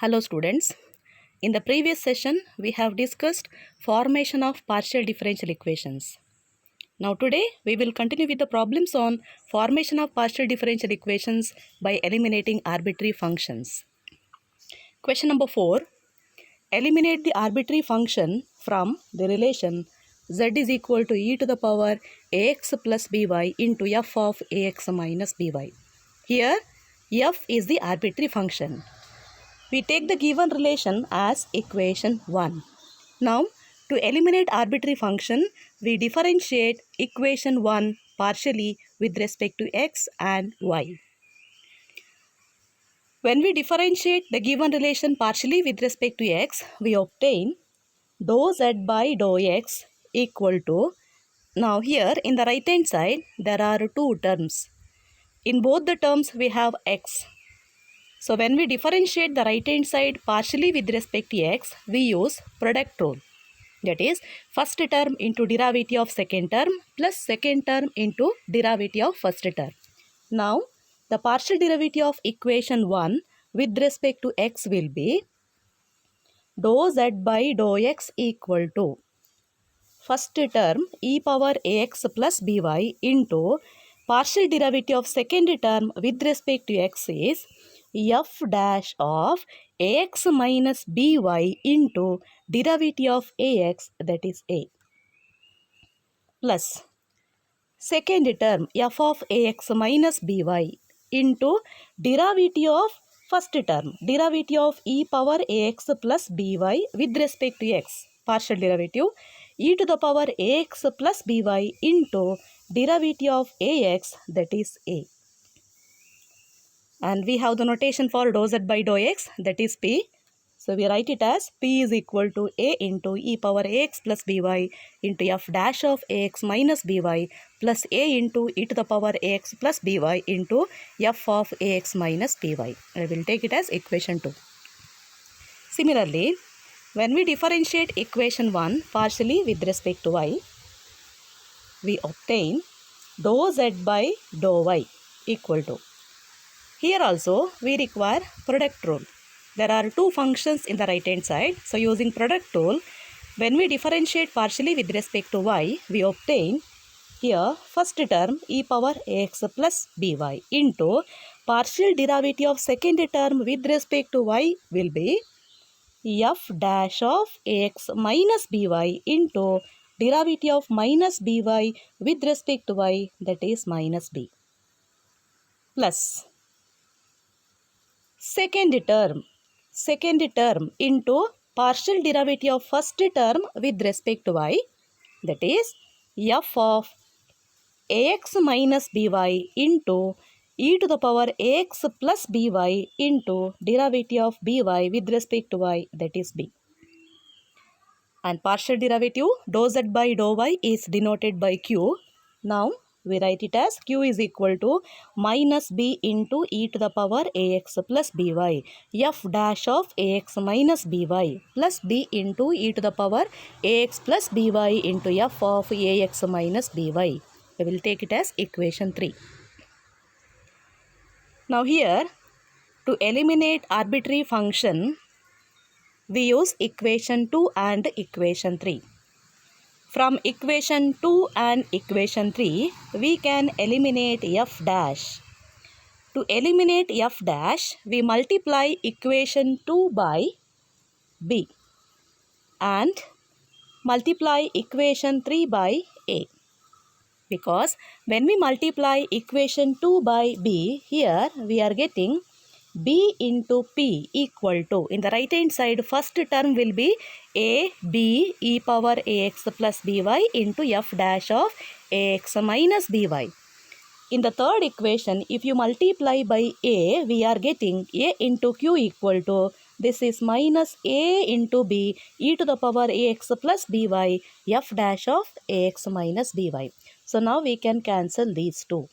Hello students. In the previous session, we have discussed formation of partial differential equations. Now today, we will continue with the problems on formation of partial differential equations by eliminating arbitrary functions. Question number 4. Eliminate the arbitrary function from the relation z is equal to e to the power ax plus by into f of ax minus by. Here, f is the arbitrary function. We take the given relation as equation 1. Now, to eliminate arbitrary function, we differentiate equation 1 partially with respect to x and y. When we differentiate the given relation partially with respect to x, we obtain dou z by dou x equal to, now here in the right hand side, there are two terms. In both the terms, we have x. So when we differentiate the right hand side partially with respect to x, we use product rule. That is, first term into derivative of second term plus second term into derivative of first term. Now, the partial derivative of equation 1 with respect to x will be dou z by dou x equal to first term e power ax plus by into partial derivative of second term with respect to x is f dash of ax minus by into derivative of ax, that is a, plus second term f of ax minus by into derivative of first term derivative of e power ax plus by with respect to x, partial derivative e to the power ax plus by into derivative of ax, that is a. And we have the notation for dou z by dou x, that is p. So we write it as p is equal to a into e power ax plus by into f dash of ax minus by plus a into e to the power ax plus by into f of ax minus by. I will take it as equation 2. Similarly, when we differentiate equation 1 partially with respect to y, we obtain dou z by dou y equal to. Here also we require product rule. There are two functions in the right hand side. So using product rule, when we differentiate partially with respect to y, we obtain here first term e power ax plus by into partial derivative of second term with respect to y will be f dash of ax minus by into derivative of minus by with respect to y, that is minus b, plus second term into partial derivative of first term with respect to y, that is f of ax minus by into e to the power ax plus by into derivative of by with respect to y, that is b. And partial derivative dou z by dou y is denoted by q. Now we write it as q is equal to minus b into e to the power ax plus by f dash of ax minus by plus b into e to the power ax plus by into f of ax minus by. We will take it as equation 3. Now here, to eliminate arbitrary function, we use equation 2 and equation 3. From equation 2 and equation 3, we can eliminate f dash. To eliminate f dash, we multiply equation 2 by b and multiply equation 3 by a. Because when we multiply equation 2 by b, here we are getting b into p equal to, in the right hand side, first term will be a b e power ax plus by into f dash of ax minus by. In the third equation, if you multiply by a, we are getting a into q equal to, this is minus a into b e to the power ax plus by f dash of ax minus by. So now we can cancel these two.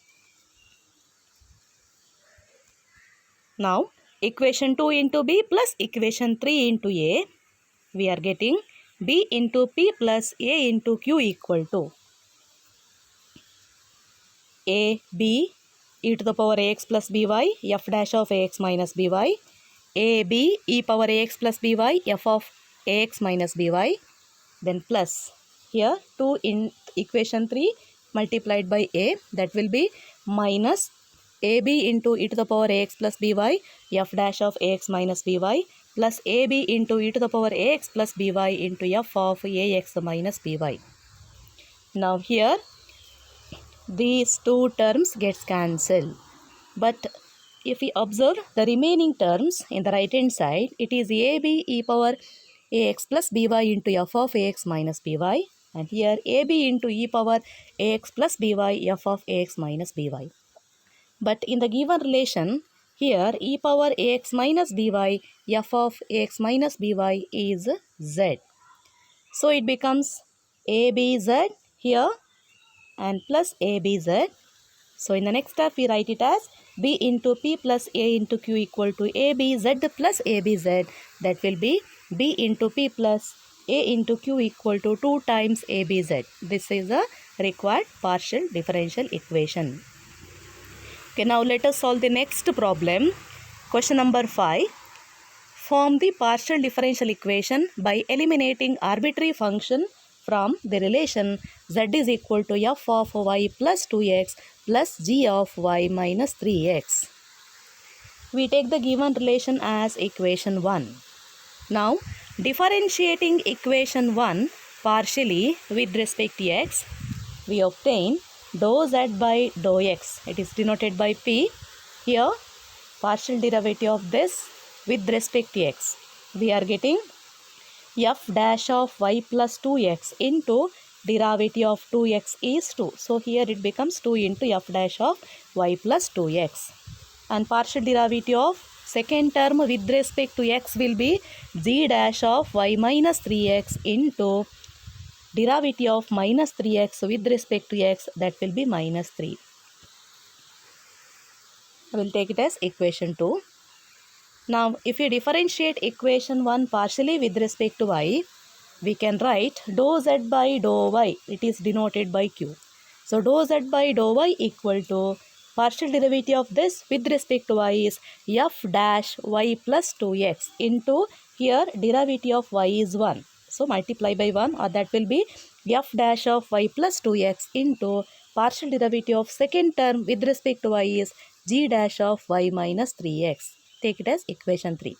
Now equation 2 into b plus equation 3 into a, we are getting b into p plus a into q equal to a b e to the power ax plus by f dash of ax minus by AB e power ax plus by f of ax minus by, then plus here 2 in equation 3 multiplied by a, that will be minus ab into e to the power ax plus by f dash of ax minus by plus ab into e to the power ax plus by into f of ax minus by. Now here these two terms gets cancelled. But if we observe the remaining terms in the right hand side, it is ab e power ax plus by into f of ax minus by, and here ab into e power ax plus by f of ax minus by. But in the given relation, here e power ax minus by f of ax minus by is z. So it becomes abz here and plus abz. So in the next step we write it as b into p plus a into q equal to abz plus abz. That will be b into p plus a into q equal to 2 times abz. This is a required partial differential equation. Okay, now let us solve the next problem. Question number 5. Form the partial differential equation by eliminating arbitrary function from the relation z is equal to f of y plus 2x plus g of y minus 3x. We take the given relation as equation 1. Now, differentiating equation 1 partially with respect to x, we obtain dou z by dou x. It is denoted by p. Here, partial derivative of this with respect to x. We are getting f dash of y plus 2x into derivative of 2x is 2. So here it becomes 2 into f dash of y plus 2x. And partial derivative of second term with respect to x will be g dash of y minus 3x into derivative of minus 3x with respect to x, that will be minus 3. I will take it as equation 2. Now, if we differentiate equation 1 partially with respect to y, we can write dou z by dou y. It is denoted by q. So, dou z by dou y equal to partial derivative of this with respect to y is f dash y plus 2x into here derivative of y is 1. So, multiply by 1, or that will be f dash of y plus 2x into partial derivative of second term with respect to y is g dash of y minus 3x. Take it as equation 3.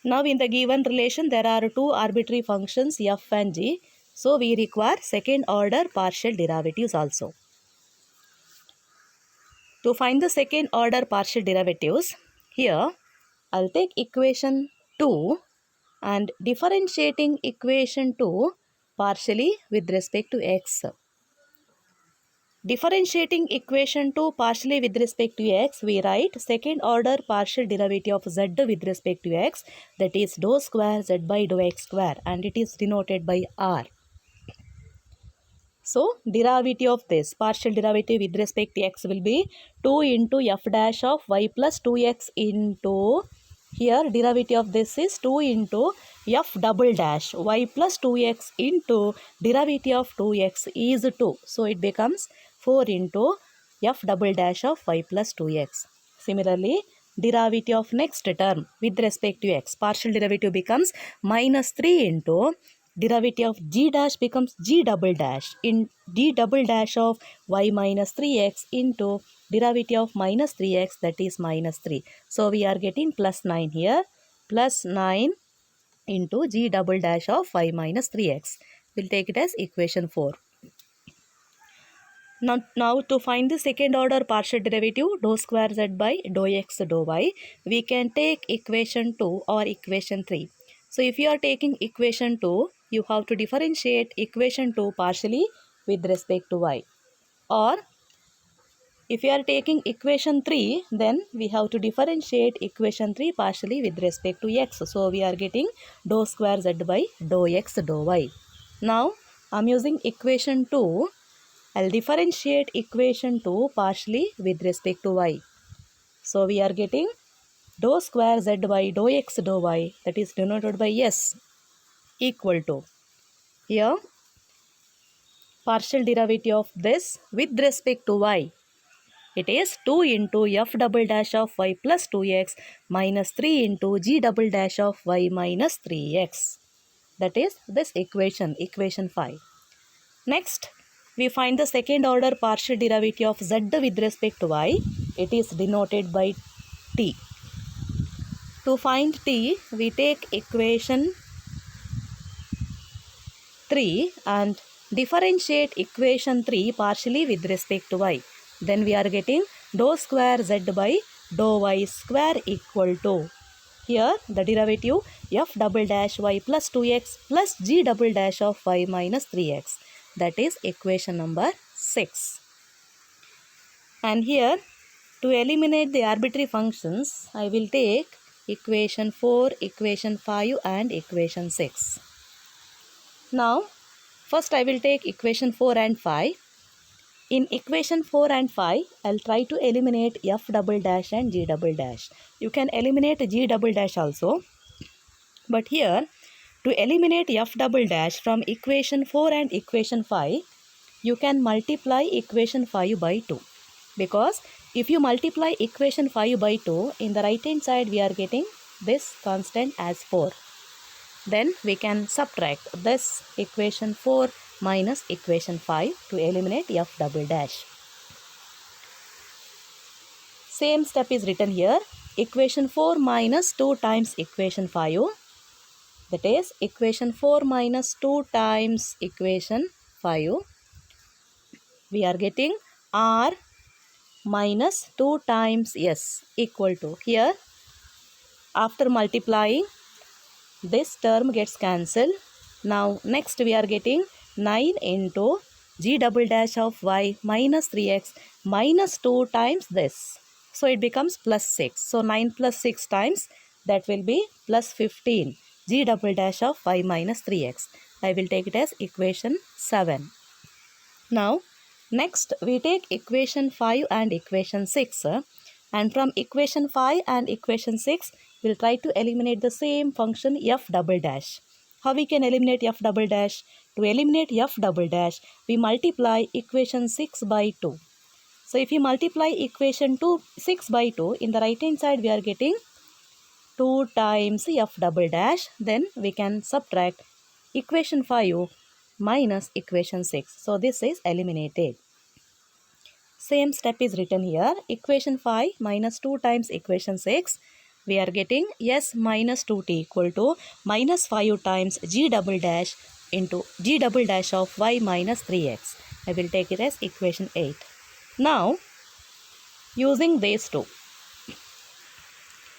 Now in the given relation there are two arbitrary functions f and g. So we require second order partial derivatives also. To find the second order partial derivatives, here I'll take equation 2 and differentiating equation 2 partially with respect to x. Differentiating equation 2 partially with respect to x, we write second order partial derivative of z with respect to x, that is dou square z by dou x square, and it is denoted by r. So, derivative of this partial derivative with respect to x will be 2 into f dash of y plus 2x into, here derivative of this is 2 into f double dash y plus 2x into derivative of 2x is 2. So, it becomes 4 into f double dash of y plus 2x. Similarly, derivative of next term with respect to x, partial derivative becomes minus 3 into derivative of g dash becomes g double dash in d double dash of y minus 3x into derivative of minus 3x, that is minus 3. So, we are getting plus 9 here, plus 9 into g double dash of y minus 3x. We'll take it as equation 4. Now to find the second order partial derivative dou square z by dou x dou y, we can take equation 2 or equation 3. So if you are taking equation 2, you have to differentiate equation 2 partially with respect to y. Or if you are taking equation 3, then we have to differentiate equation 3 partially with respect to x. So we are getting dou square z by dou x dou y. Now I am using equation 2. I'll differentiate equation 2 partially with respect to y. So we are getting dou square z by dou x dou y, that is denoted by s, equal to, here partial derivative of this with respect to y. It is 2 into f double dash of y plus 2x minus 3 into g double dash of y minus 3x. That is this equation, equation 5. Next, we find the second order partial derivative of z with respect to y. It is denoted by t. To find t, we take equation 3 and differentiate equation 3 partially with respect to y. Then we are getting dou square z by dou y square equal to, here the derivative f double dash y plus 2x plus g double dash of y minus 3x. That is equation number 6. And here, to eliminate the arbitrary functions, I will take equation 4, equation 5 and equation 6. Now, first I will take equation 4 and 5. In equation 4 and 5, I'll try to eliminate f double dash and g double dash. You can eliminate g double dash also. But here, to eliminate f double dash from equation 4 and equation 5, you can multiply equation 5 by 2. Because if you multiply equation 5 by 2, in the right hand side we are getting this constant as 4. Then we can subtract this equation 4 minus equation 5 to eliminate f double dash. Same step is written here. Equation 4 minus 2 times equation 5. That is equation 4 minus 2 times equation 5. We are getting r minus 2 times s equal to, here after multiplying this term gets cancelled. Now next we are getting 9 into g double dash of y minus 3x minus 2 times this. So it becomes plus 6. So 9 plus 6 times, that will be plus 15 g double dash of y minus 3x. I will take it as equation 7. Now next we take equation 5 and equation 6, and from equation 5 and equation 6 we'll try to eliminate the same function f double dash. How we can eliminate f double dash? To eliminate f double dash, we multiply equation 6 by 2. So if you multiply equation 6 by 2, in the right hand side we are getting 2 times f double dash. Then we can subtract equation 5 minus equation 6. So this is eliminated. Same step is written here. Equation 5 minus 2 times equation 6. We are getting s minus 2t equal to minus 5 times g double dash into g double dash of y minus 3x. I will take it as equation 8. Now, using these two,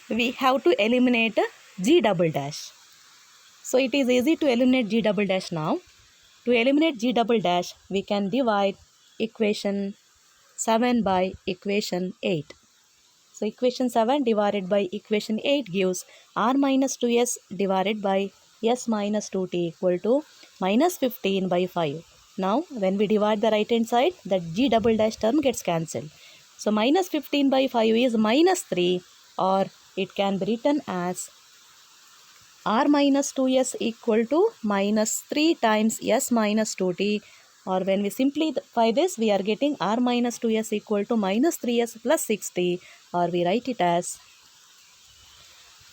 we have to eliminate g double dash. So it is easy to eliminate g double dash now. To eliminate g double dash, we can divide equation 7 by equation 8. So equation 7 divided by equation 8 gives r minus 2s divided by s minus 2t equal to minus 15 by 5. Now when we divide the right hand side, that g double dash term gets cancelled. So minus 15 by 5 is minus 3, or it can be written as r minus 2s equal to minus 3 times s minus 2t, or when we simplify this, we are getting r minus 2s equal to minus 3s plus 6t, or we write it as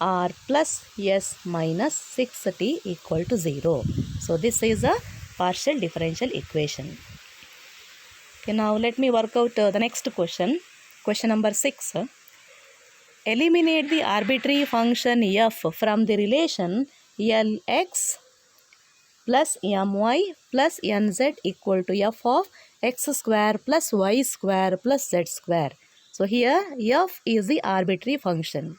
r plus s minus 6t equal to 0. So this is a partial differential equation. Okay, now let me work out the next question. Question number 6. Eliminate the arbitrary function f from the relation Lx plus my plus nz equal to f of x square plus y square plus z square. So here f is the arbitrary function.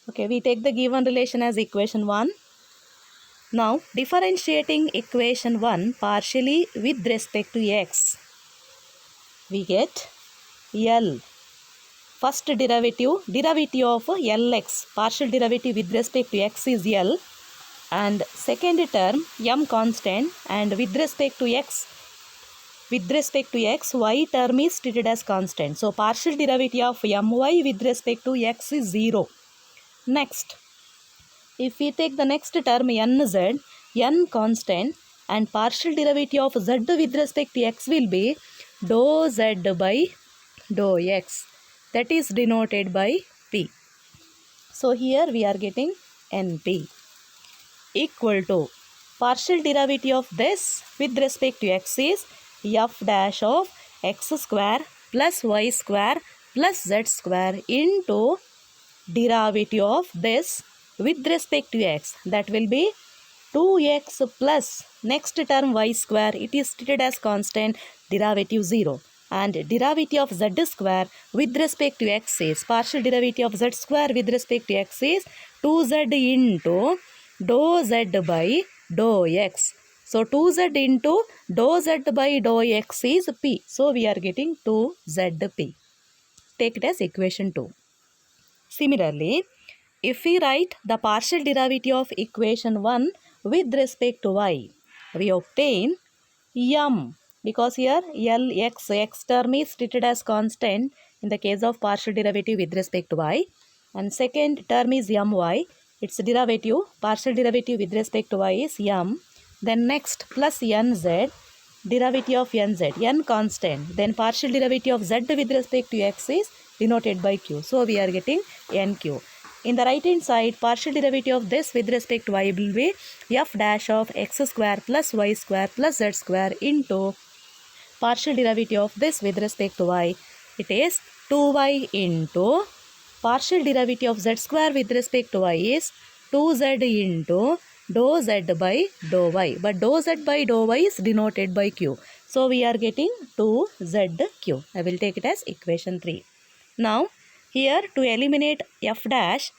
Okay, we take the given relation as equation 1. Now differentiating equation 1 partially with respect to x, we get L. First derivative of Lx, partial derivative with respect to x is L, and second term m constant, and with respect to x, y term is treated as constant. So partial derivative of my with respect to x is 0. Next, if we take the next term nz, n constant, and partial derivative of z with respect to x will be dou z by dou x, that is denoted by P. So here we are getting NP equal to partial derivative of this with respect to x is f dash of x square plus y square plus z square into derivative of this with respect to x, that will be 2x plus next term y square, it is treated as constant, derivative 0, and derivative of z square with respect to x is partial derivative of z square with respect to x is 2z into dou z by dou x. So 2z into dou z by dou x is p. So we are getting 2zp. Take it as equation 2. Similarly, if we write the partial derivative of equation 1 with respect to y, we obtain m, because here x term is treated as constant in the case of partial derivative with respect to y, and second term is my, its derivative, partial derivative with respect to y is m, then next plus nz, derivative of nz, n constant, then partial derivative of z with respect to x is denoted by q. So we are getting nq. In the right hand side, partial derivative of this with respect to y will be f dash of x square plus y square plus z square into partial derivative of this with respect to y. It is 2y into partial derivative of z square with respect to y is 2z into dou z by dou y. But dou z by dou y is denoted by q. So we are getting 2zq. I will take it as equation 3. Now here to eliminate f dash,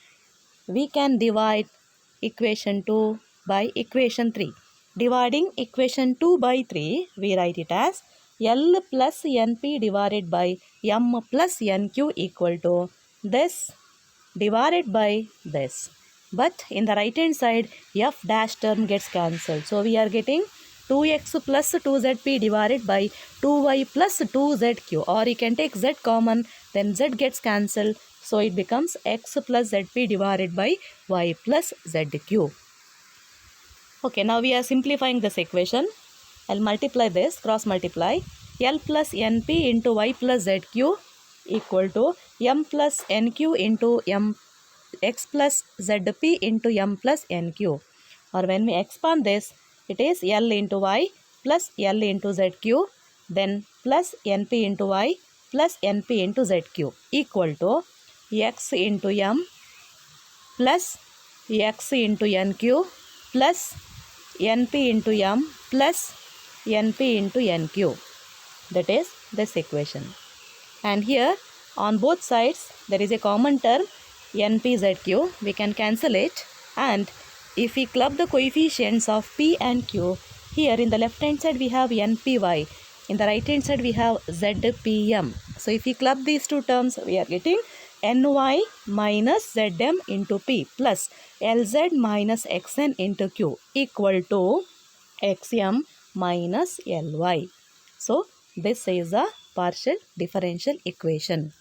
we can divide equation 2 by equation 3. Dividing equation 2 by 3, we write it as L plus NP divided by M plus NQ equal to this divided by this. But in the right hand side, F dash term gets cancelled. So we are getting 2x plus 2zp divided by 2y plus 2zq, or you can take z common, then z gets cancelled. So it becomes x plus zp divided by y plus zq. Okay, now we are simplifying this equation. I'll multiply this, cross multiply. L plus np into y plus zq equal to m plus nq into x plus zp into m plus nq. Or when we expand this, it is L into y plus L into zq, then plus np into y plus np into zq equal to x into m plus x into nq plus np into m plus np into nq. That is this equation. And here on both sides there is a common term npzq. We can cancel it, and if we club the coefficients of p and q, here in the left hand side we have npy, in the right hand side we have zpm. So if we club these two terms, we are getting ny minus zm into p plus lz minus xn into q equal to xm minus ly. So this is a partial differential equation.